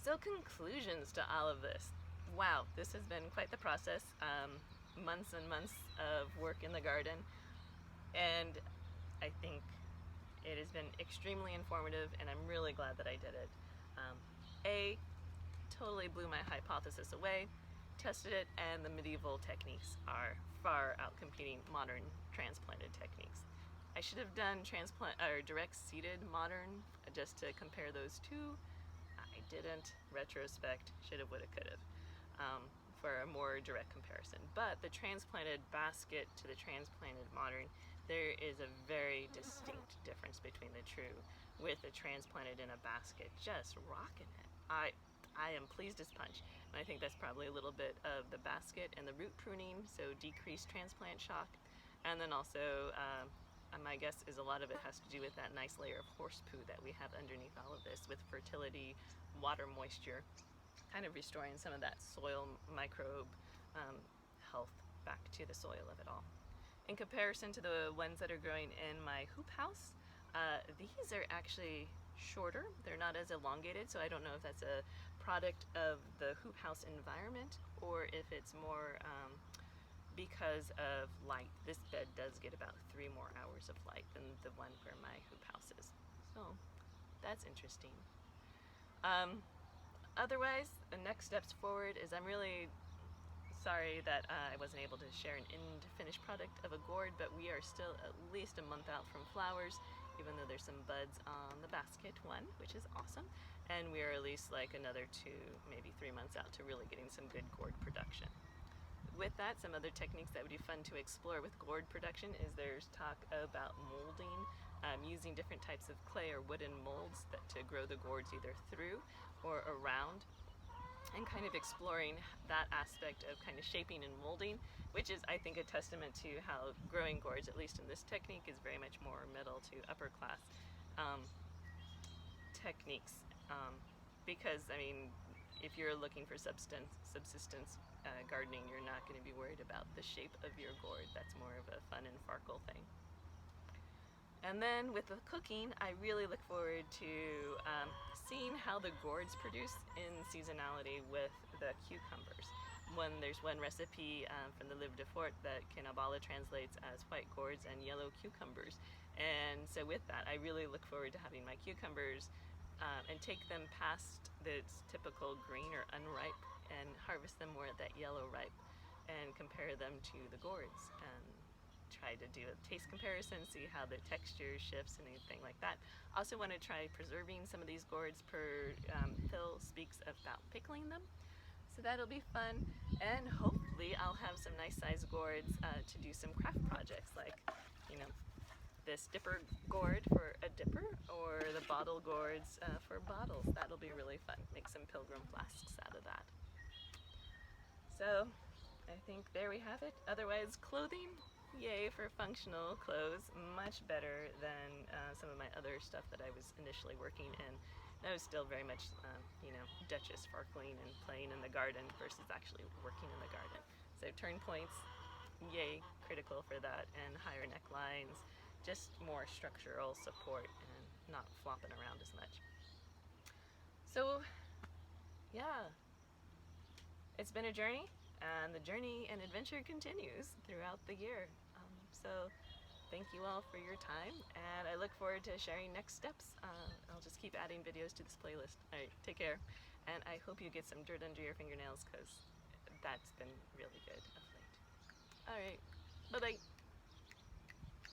So conclusions to all of this. Wow, this has been quite the process. Months and months of work in the garden, and I think it has been extremely informative, and I'm really glad that I did it. A, totally blew my hypothesis away, tested it, and the medieval techniques are far outcompeting modern transplanted techniques. I should have done transplant or direct seeded modern just to compare those two. I didn't. Retrospect, should have, would have, could have, for a more direct comparison. But the transplanted basket to the transplanted modern, there is a very distinct difference between the two, with the transplanted in a basket just rocking it. I am pleased as punch, and I think that's probably a little bit of the basket and the root pruning, so decreased transplant shock, and then also my guess is a lot of it has to do with that nice layer of horse poo that we have underneath all of this, with fertility, water moisture, kind of restoring some of that soil microbe health back to the soil of it all. In comparison to the ones that are growing in my hoop house, these are actually shorter. They're not as elongated, so I don't know if that's a product of the hoop house environment or if it's more because of light. This bed does get about 3 more hours of light than the one where my hoop house is. So that's interesting. Otherwise, the next steps forward is I'm really sorry that I wasn't able to share an end finished product of a gourd, but we are still at least a month out from flowers, even though there's some buds on the basket one, which is awesome. And we are at least like another 2, maybe 3 months out to really getting some good gourd production. With that, some other techniques that would be fun to explore with gourd production is there's talk about molding, using different types of clay or wooden molds to grow the gourds either through or around, and kind of exploring that aspect of kind of shaping and molding, which is, I think, a testament to how growing gourds, at least in this technique, is very much more middle to upper class techniques. Because, I mean, if you're looking for subsistence gardening, you're not going to be worried about the shape of your gourd. That's more of a fun and farkle thing. And then with the cooking, I really look forward to seeing how the gourds produce in seasonality with the cucumbers. There's one recipe from the Livre de Fort that Kinabala translates as white gourds and yellow cucumbers. And so with that, I really look forward to having my cucumbers and take them past the typical green or unripe and harvest them more at that yellow ripe and compare them to the gourds and try to do a taste comparison, see how the texture shifts and anything like that. Also want to try preserving some of these gourds per Phil speaks about pickling them. So that'll be fun, and hopefully I'll have some nice sized gourds to do some craft projects, like, you know, this dipper gourd for a dipper, or the bottle gourds for bottles. That'll be really fun. Make some pilgrim flasks out of that. So I think there we have it. Otherwise, clothing, yay for functional clothes. Much better than some of my other stuff that I was initially working in. I was still very much, Duchess farkling and playing in the garden versus actually working in the garden. So turn points, yay, critical for that, and higher necklines, just more structural support and not flopping around as much. So, yeah, it's been a journey, and the journey and adventure continues throughout the year. So thank you all for your time, and I look forward to sharing next steps. I'll just keep adding videos to this playlist. All right, take care, and I hope you get some dirt under your fingernails, because that's been really good of late. All right, bye-bye.